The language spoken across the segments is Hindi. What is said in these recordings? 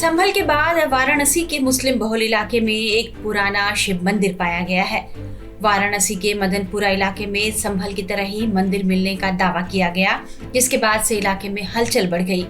संभल के बाद वाराणसी के मुस्लिम बहुल इलाके में एक पुराना शिव मंदिर पाया गया है। वाराणसी के मदनपुरा इलाके में संभल की तरह ही मंदिर मिलने का दावा किया गया, जिसके बाद से इलाके में हलचल बढ़ गई।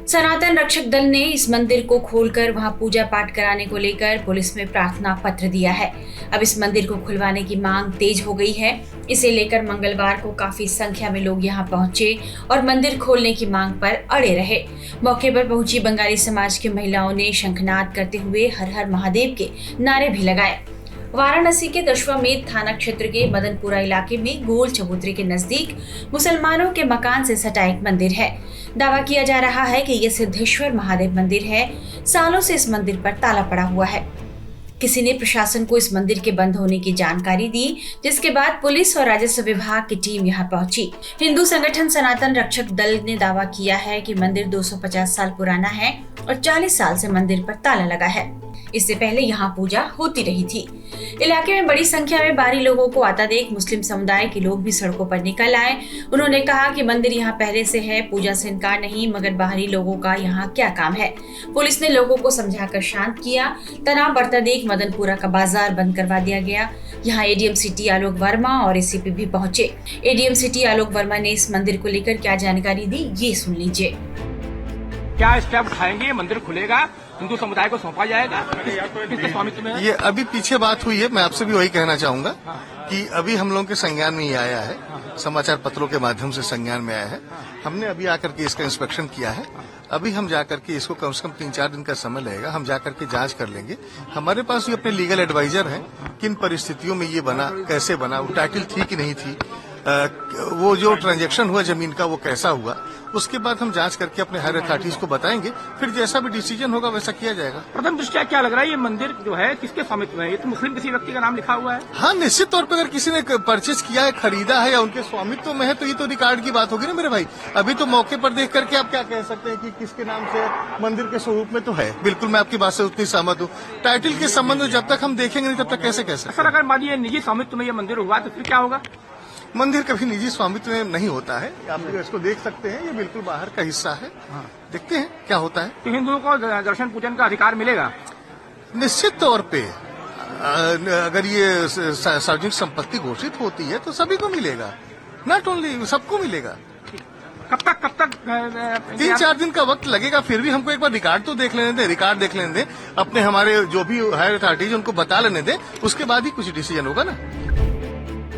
सनातन रक्षक दल ने इस मंदिर को खोलकर वहां पूजा पाठ कराने को लेकर पुलिस में प्रार्थना पत्र दिया है। अब इस मंदिर को खुलवाने की मांग तेज हो गई है। इसे लेकर मंगलवार को काफी संख्या में लोग यहां पहुंचे और मंदिर खोलने की मांग पर अड़े रहे। मौके पर पहुंची बंगाली समाज की महिलाओं ने शंखनाद करते हुए हर हर महादेव के नारे भी लगाए। वाराणसी के दशवामेध थाना क्षेत्र के मदनपुरा इलाके में गोल चबूतरे के नजदीक मुसलमानों के मकान से सटा एक मंदिर है। दावा किया जा रहा है कि यह सिद्धेश्वर महादेव मंदिर है। सालों से इस मंदिर पर ताला पड़ा हुआ है। किसी ने प्रशासन को इस मंदिर के बंद होने की जानकारी दी, जिसके बाद पुलिस और राजस्व विभाग की टीम यहां पहुंची। हिंदू संगठन सनातन रक्षक दल ने दावा किया है कि मंदिर 250 साल पुराना है और 40 साल से मंदिर पर ताला लगा है। इससे पहले यहाँ पूजा होती रही थी। इलाके में बड़ी संख्या में बाहरी लोगों को आता देख मुस्लिम समुदाय के लोग भी सड़कों पर निकल आए। उन्होंने कहा कि मंदिर यहाँ पहले से है, पूजा से इनकार नहीं, मगर बाहरी लोगों का यहाँ क्या काम है। पुलिस ने लोगों को समझाकर शांत किया। तनाव बढ़ता देख मदनपुरा का बाजार बंद करवा दिया गया। यहाँ एडीएम सिटी आलोक वर्मा और एसीपी भी पहुंचे। एडीएम सिटी आलोक वर्मा ने इस मंदिर को लेकर क्या जानकारी दी, ये सुन लीजिए। क्या स्टेप उठाएंगे? मंदिर खुलेगा, हिंदू समुदाय को सौंपा जाएगा, किसके स्वामित्व में? ये अभी पीछे बात हुई है। मैं आपसे भी वही कहना चाहूंगा कि अभी हम लोगों के संज्ञान में ही आया है, समाचार पत्रों के माध्यम से संज्ञान में आया है। हमने अभी आकर के इसका इंस्पेक्शन किया है। अभी हम जाकर के इसको कम से कम 3-4 दिन का समय लगेगा। हम जाकर के जांच कर लेंगे। हमारे पास भी अपने लीगल एडवाइजर हैं, किन परिस्थितियों में ये बना, कैसे बना, वो टाइटल थी कि नहीं थी, वो जो ट्रांजैक्शन हुआ जमीन का वो कैसा हुआ, उसके बाद हम जांच करके अपने हायर अथॉरिटीज को बताएंगे। फिर जैसा भी डिसीजन होगा वैसा किया जाएगा। प्रथम दृष्टया क्या लग रहा है, ये मंदिर जो है किसके स्वामित्व में है? ये तो मुस्लिम किसी व्यक्ति का नाम लिखा हुआ है। हाँ, निश्चित तौर पर अगर किसी ने परचेज किया है, खरीदा है या उनके स्वामित्व में है तो ये तो रिकॉर्ड की बात होगी ना मेरे भाई। अभी तो मौके पर देख करके आप क्या कह सकते हैं कि किसके नाम से मंदिर के स्वरूप में तो है। बिल्कुल मैं आपकी बात से उतनी सहमत हूँ। टाइटल के संबंध में जब तक हम देखेंगे नहीं तब तक कैसे कह सकते। सर, अगर मान लीजिए निजी स्वामित्व में ये मंदिर हुआ तो फिर क्या होगा? मंदिर कभी निजी स्वामित्व में नहीं होता है। आप इसको देख सकते हैं, ये बिल्कुल बाहर का हिस्सा है। देखते हैं क्या होता है। तो हिंदुओं को दर्शन पूजन का अधिकार मिलेगा? निश्चित तौर पे अगर ये सार्वजनिक संपत्ति घोषित होती है तो सभी को मिलेगा, नॉट ओनली, सबको मिलेगा। कब तक 3-4 दिन का वक्त लगेगा। फिर भी हमको एक बार रिकॉर्ड तो देख लेने दें, रिकॉर्ड देख लेने दें, अपने हमारे जो भी हायर अथॉरिटीज उनको बता लेने दें, उसके बाद ही कुछ डिसीजन होगा ना।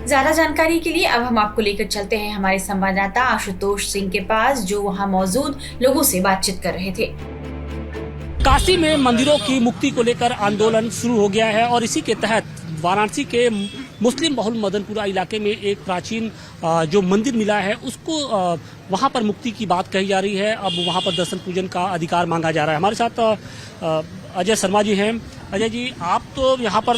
ज्यादा जानकारी के लिए अब हम आपको लेकर चलते हैं हमारे संवाददाता आशुतोष सिंह के पास, जो वहां मौजूद लोगों से बातचीत कर रहे थे। काशी में मंदिरों की मुक्ति को लेकर आंदोलन शुरू हो गया है और इसी के तहत वाराणसी के मुस्लिम बहुल मदनपुरा इलाके में एक प्राचीन जो मंदिर मिला है उसको वहां पर मुक्ति की बात कही जा रही है। अब वहां पर दर्शन पूजन का अधिकार मांगा जा रहा है। हमारे साथ अजय शर्मा जी हैं। अजय जी, आप तो यहाँ पर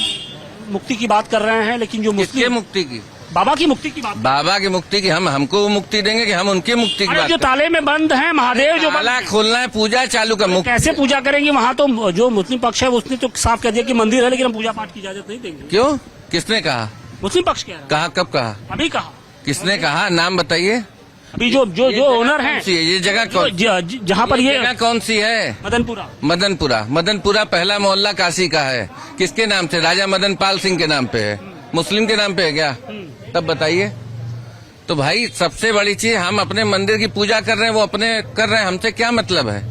मुक्ति की बात कर रहे हैं, लेकिन जो किसके मुक्ति की? बाबा की मुक्ति की बात। बाबा की मुक्ति की हमको मुक्ति देंगे कि हम उनकी मुक्ति की बात? जो ताले में बंद है महादेव, जो ताला खोलना है, पूजा चालू कर। कैसे पूजा करेंगे? वहाँ तो जो मुस्लिम पक्ष है उसने तो साफ कह दिया कि मंदिर है, लेकिन हम पूजा पाठ की इजाजत नहीं देंगे। क्यों? किसने कहा? मुस्लिम पक्ष कह रहा है। कहा? कब कहा? अभी कहा। किसने कहा? नाम बताइए। अभी जो ओनर है ये जगह जहाँ पर ये जगह कौन सी है? मदनपुरा पहला मोहल्ला काशी का है। किसके नाम से? राजा मदन पाल सिंह के नाम पे है। मुस्लिम के नाम पे है क्या? तब बताइए। तो भाई सबसे बड़ी चीज, हम अपने मंदिर की पूजा कर रहे हैं, वो अपने कर रहे हैं, हमसे क्या मतलब है?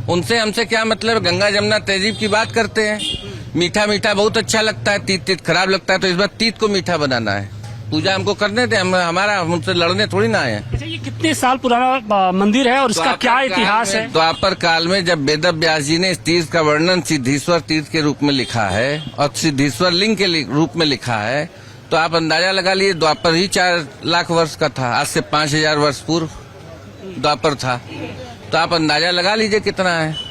उनसे हमसे क्या मतलब है? गंगा जमुना तहजीब की बात करते हैं। मीठा मीठा बहुत अच्छा लगता है, तीत खराब लगता है, तो इस बार तीत को मीठा बनाना है। पूजा हमको करने दे, हमारा हमसे लड़ने थोड़ी ना आए। अच्छा, ये कितने साल पुराना मंदिर है और इसका क्या इतिहास है? द्वापर काल में जब वेद व्यास जी ने इस तीर्थ का वर्णन सिद्धेश्वर तीर्थ के रूप में लिखा है और सिद्धेश्वर लिंग के रूप में लिखा है, तो आप अंदाजा लगा लिए द्वापर ही 4 लाख वर्ष का था। आज से 5000 वर्ष पूर्व द्वापर था, तो आप अंदाजा लगा लीजिए कितना है।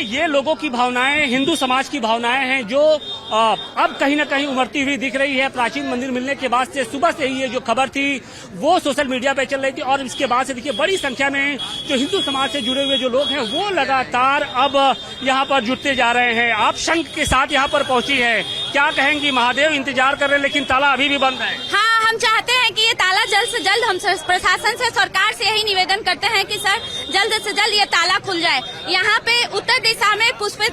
ये लोगों की भावनाएं, हिंदू समाज की भावनाएं हैं जो अब कहीं न कहीं उमड़ती हुई दिख रही है। प्राचीन मंदिर मिलने के बाद से सुबह से ही ये जो खबर थी वो सोशल मीडिया पे चल रही थी और इसके बाद से देखिए बड़ी संख्या में जो हिंदू समाज से जुड़े हुए जो लोग हैं वो लगातार अब यहाँ पर जुटते जा रहे हैं। आप शंख के साथ यहाँ पर पहुंची है। क्या कहेंगी? महादेव इंतजार कर रहे हैं लेकिन ताला अभी भी बंद है। हाँ, हम चाहते हैं कि ये ताला जल्द से जल्द, हम प्रशासन से, सरकार से यही निवेदन करते हैं कि सर जल्द से जल्द ये ताला खुल जाए। यहाँ पे उत्तर दिशा में पुष्पित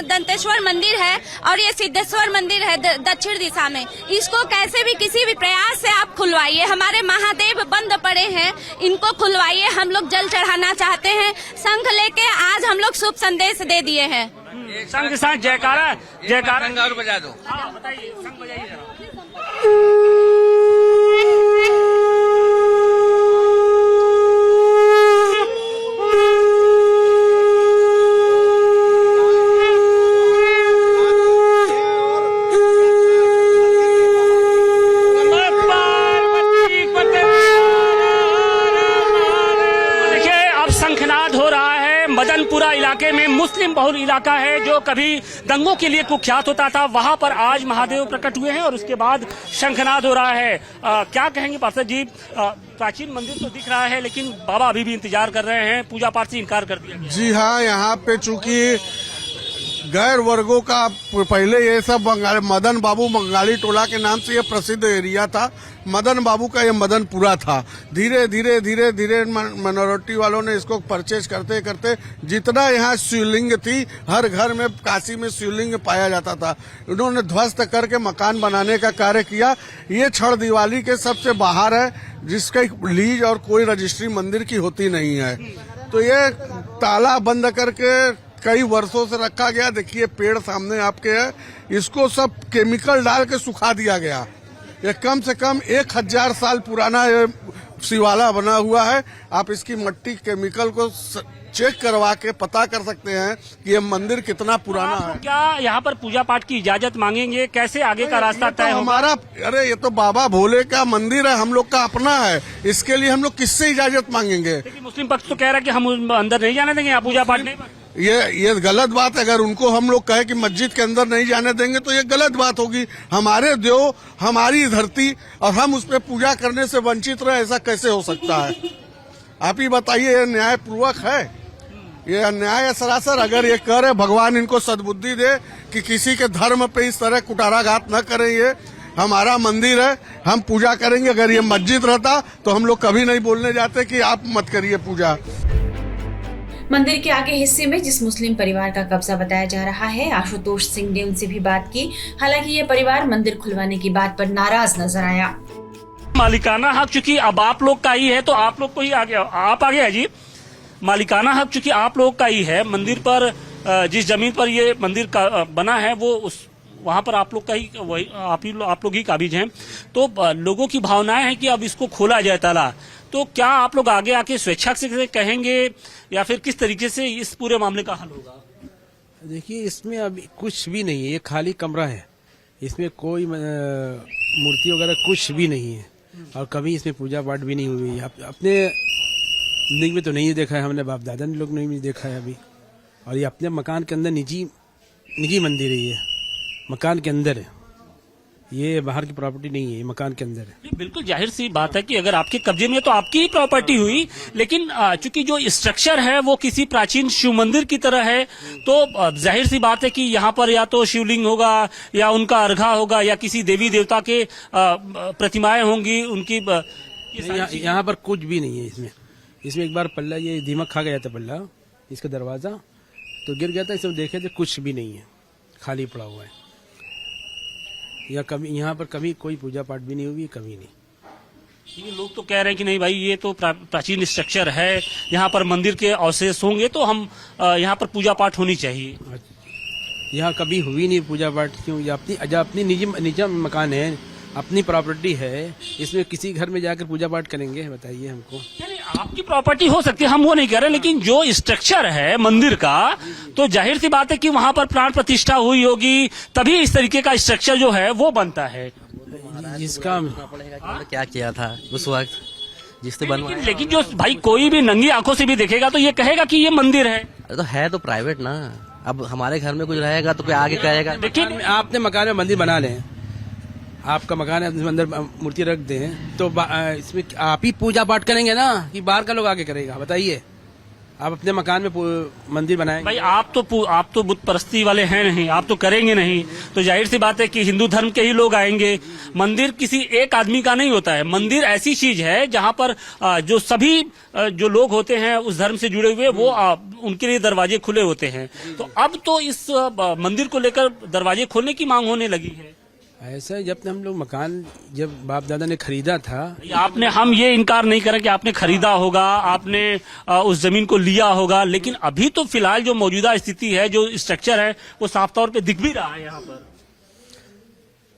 दंतेश्वर मंदिर है और ये सिद्धेश्वर मंदिर है दक्षिण दिशा में। इसको कैसे भी किसी भी प्रयास से आप खुलवाइए। हमारे महादेव बंद पड़े हैं, इनको खुलवाइए। हम लोग जल चढ़ाना चाहते हैं। शंख लेके आज हम लोग शुभ संदेश दे दिए हैं। संघ के साथ जयकारा जयकारा और बजा दो। बताइए, संघ बजाइए। मदनपुरा इलाके में मुस्लिम बहुल इलाका है जो कभी दंगों के लिए कुख्यात होता था। वहां पर आज महादेव प्रकट हुए हैं और उसके बाद शंखनाद हो रहा है। क्या कहेंगे पार्षद जी? प्राचीन मंदिर तो दिख रहा है लेकिन बाबा अभी भी इंतजार कर रहे हैं, पूजा पाठ से इनकार कर दिया गया। जी हाँ, यहाँ पे चूंकि गैर वर्गों का पहले ये सब मदन बाबू बंगाली टोला के नाम से ये प्रसिद्ध एरिया था। मदन बाबू का ये मदनपुरा था। धीरे धीरे माइनॉरिटी वालों ने इसको परचेज करते करते जितना यहाँ शिवलिंग थी, हर घर में काशी में शिवलिंग पाया जाता था, उन्होंने ध्वस्त करके मकान बनाने का कार्य किया। ये छड़ दिवाली के सबसे बाहर है, जिसका लीज और कोई रजिस्ट्री मंदिर की होती नहीं है। तो ये ताला बंद करके कई वर्षों से रखा गया। देखिए पेड़ सामने आपके है, इसको सब केमिकल डाल के सुखा दिया गया। ये कम से कम 1000 साल पुराना ये शिवाला बना हुआ है। आप इसकी मट्टी केमिकल को चेक करवा के पता कर सकते हैं कि ये मंदिर कितना पुराना है। क्या यहाँ पर पूजा पाठ की इजाजत मांगेंगे? कैसे आगे का रास्ता तय होगा? हमारा, अरे ये तो बाबा भोले का मंदिर है, हम लोग का अपना है। इसके लिए हम लोग किससे इजाजत मांगेंगे? लेकिन मुस्लिम पक्ष तो कह रहा है कि हम अंदर नहीं जाने देंगे, यहाँ पूजा पाठ नहीं। ये गलत बात है। अगर उनको हम लोग कहे कि मस्जिद के अंदर नहीं जाने देंगे तो ये गलत बात होगी। हमारे देव, हमारी धरती, और हम उस पर पूजा करने से वंचित रहे, ऐसा कैसे हो सकता है? आप ही बताइए, ये न्यायपूर्वक है? ये अन्याय है सरासर। अगर ये करे, भगवान इनको सद्बुद्धि दे कि किसी के धर्म पे इस तरह कुटाराघात न करें। ये हमारा मंदिर है, हम पूजा करेंगे। अगर ये मस्जिद रहता तो हम लोग कभी नहीं बोलने जाते कि आप मत करिए पूजा। मंदिर के आगे हिस्से में जिस मुस्लिम परिवार का कब्जा बताया जा रहा है, आशुतोष सिंह ने उनसे भी बात की। हालांकि ये परिवार मंदिर खुलवाने की बात पर नाराज नजर आया। मालिकाना हक चूंकि अब आप लोग का ही है तो आप लोग को ही आगे, आप आगे है जी। मालिकाना हक चूंकि आप लोग का ही है, मंदिर पर जिस जमीन पर ये मंदिर का बना है वो उस वहां पर आप लोग का ही, वही आप लोग ही काबिज हैं। तो लोगों की भावनाएं हैं कि अब इसको खोला जाए ताला। तो क्या आप लोग आगे आके स्वेच्छा से कहेंगे या फिर किस तरीके से इस पूरे मामले का हल होगा? देखिए, इसमें अभी कुछ भी नहीं है, ये खाली कमरा है। इसमें कोई मूर्ति वगैरह कुछ भी नहीं है और कभी इसमें पूजा पाठ भी नहीं हुई। अपने जिंदगी में तो नहीं देखा है, हमने बाप दादा ने लोग नहीं देखा है अभी। और ये अपने मकान के अंदर निजी मंदिर है, ये मकान के अंदर है, ये बाहर की प्रॉपर्टी नहीं है, ये मकान के अंदर है। बिल्कुल जाहिर सी बात है कि अगर आपके कब्जे में तो आपकी ही प्रॉपर्टी हुई, लेकिन चूंकि जो स्ट्रक्चर है वो किसी प्राचीन शिव मंदिर की तरह है, तो जाहिर सी बात है कि यहाँ पर या तो शिवलिंग होगा या उनका अर्घा होगा या किसी देवी देवता के प्रतिमाएं होंगी उनकी। यहाँ पर कुछ भी नहीं है। इसमें एक बार पल्ला, ये दीमक खा गया था पल्ला, इसका दरवाजा तो गिर गया था। इसमें देखे थे कुछ भी नहीं है, खाली पड़ा हुआ है। या कभी यहाँ पर कभी कोई पूजा पाठ भी नहीं हुई, कभी नहीं। ये लोग तो कह रहे हैं कि नहीं भाई, ये तो प्राचीन स्ट्रक्चर है, यहाँ पर मंदिर के अवशेष होंगे तो हम यहाँ पर पूजा पाठ होनी चाहिए। यहाँ कभी हुई नहीं पूजा पाठ। क्यों? अपनी निजी मकान है, अपनी प्रॉपर्टी है, इसमें किसी घर में जाकर पूजा पाठ करेंगे? बताइए हमको। आपकी प्रॉपर्टी हो सकती है, हम वो नहीं कह रहे, लेकिन जो स्ट्रक्चर है मंदिर का, तो जाहिर सी बात है कि वहाँ पर प्राण प्रतिष्ठा हुई होगी, तभी इस तरीके का स्ट्रक्चर जो है वो बनता है। जिसका क्या किया था उस वक्त जिसने बनवाया। लेकिन जो भाई कोई भी नंगी आंखों से भी देखेगा तो ये कहेगा कि ये मंदिर है। तो है तो प्राइवेट ना। अब हमारे घर में कुछ रहेगा तो कोई आगे कहेगा। लेकिन आपने मकान में मंदिर बना लें, आपका मकान है, अंदर मूर्ति रख दें, तो इसमें आप ही पूजा पाठ करेंगे ना कि बाहर का लोग आगे करेगा? बताइए। आप अपने मकान में मंदिर बनाएंगे। भाई आप तो बुत परस्ती वाले हैं नहीं, आप तो करेंगे नहीं, तो जाहिर सी बात है कि हिंदू धर्म के ही लोग आएंगे। मंदिर किसी एक आदमी का नहीं होता है, मंदिर ऐसी चीज है जहां पर जो सभी जो लोग होते हैं उस धर्म से जुड़े हुए वो उनके लिए दरवाजे खुले होते हैं। तो अब तो इस मंदिर को लेकर दरवाजे खोलने की मांग होने लगी है। ऐसा जब हम लोग मकान जब बाप दादा ने खरीदा था, हम ये इनकार नहीं करें कि आपने खरीदा होगा, आपने उस जमीन को लिया होगा, लेकिन अभी तो फिलहाल जो मौजूदा स्थिति है, जो स्ट्रक्चर है, वो साफ तौर पे दिख भी रहा है यहाँ पर।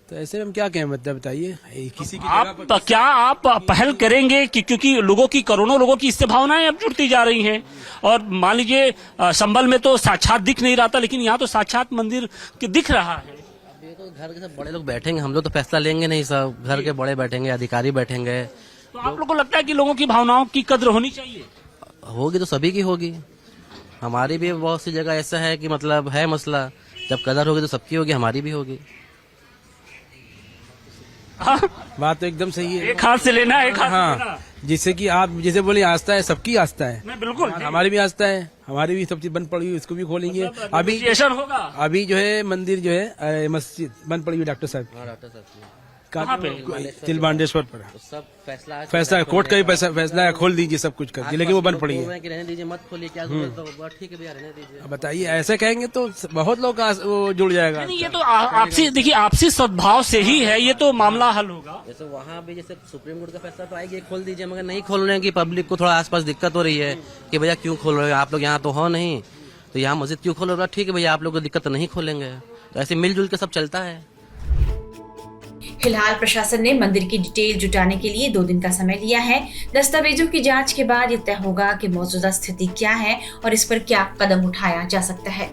तो ऐसे में हम क्या कहें, मतलब बताइए किसी की आप पहल करेंगे कि क्योंकि लोगों की करोड़ों लोगों की इससे भावनाएं अब जुड़ती जा रही हैं, और मान लीजिए संभल में तो साक्षात दिख नहीं रहा था, लेकिन यहाँ तो साक्षात मंदिर दिख रहा है। ये तो घर के सब बड़े लोग बैठेंगे, हम लोग तो फैसला लेंगे नहीं, सब घर के बड़े बैठेंगे, अधिकारी बैठेंगे। तो आप लोगों को लगता है कि लोगों की भावनाओं की कद्र होनी चाहिए? होगी तो सभी की होगी, हमारी भी बहुत सी जगह ऐसा है कि मतलब है मसला, जब कदर होगी तो सबकी होगी, हमारी भी होगी। बात तो एकदम सही है। एक हाथ से लेना, एक हाथ से देना। जिससे कि आप जैसे बोले आस्था है, सबकी आस्था है। नहीं, बिल्कुल हमारी भी आस्था है, हमारी भी सब चीज बंद पड़ी हुई, इसको भी खोलेंगे। अभी होगा, अभी जो है मंदिर जो है मस्जिद बंद पड़ी हुई डॉक्टर साहब कहाँ पे? तिलबांडेश्वर पर। सब फैसला कोर्ट का भी फैसला खोल दीजिए, सब कुछ कर, लेकिन वो बंद पड़ी है। रहने दीजिए, मत खोलिए, क्या ठीक है भैया, रहने दीजिए। बताइए, ऐसे कहेंगे तो बहुत लोग वो जुड़ जाएगा। नहीं, ये तो आपसी देखिए, आपसी सद्भाव से ही है, ये तो मामला हल होगा। जैसे वहाँ भी जैसे सुप्रीम कोर्ट का फैसला तो आएगी, खोल दीजिए, मगर नहीं खोल रहे हैं कि पब्लिक को थोड़ा आसपास दिक्कत हो रही है कि भैया क्यों खोल रहे हो आप लोग, यहाँ तो हो नहीं, तो यहाँ मस्जिद क्यों खोल रहे हो? ठीक है भैया, आप लोग को दिक्कत नहीं खोलेंगे, तो ऐसे मिलजुल के सब चलता है। फिलहाल प्रशासन ने मंदिर की डिटेल जुटाने के लिए 2 दिन का समय लिया है। दस्तावेजों की जांच के बाद ये तय होगा कि मौजूदा स्थिति क्या है और इस पर क्या कदम उठाया जा सकता है।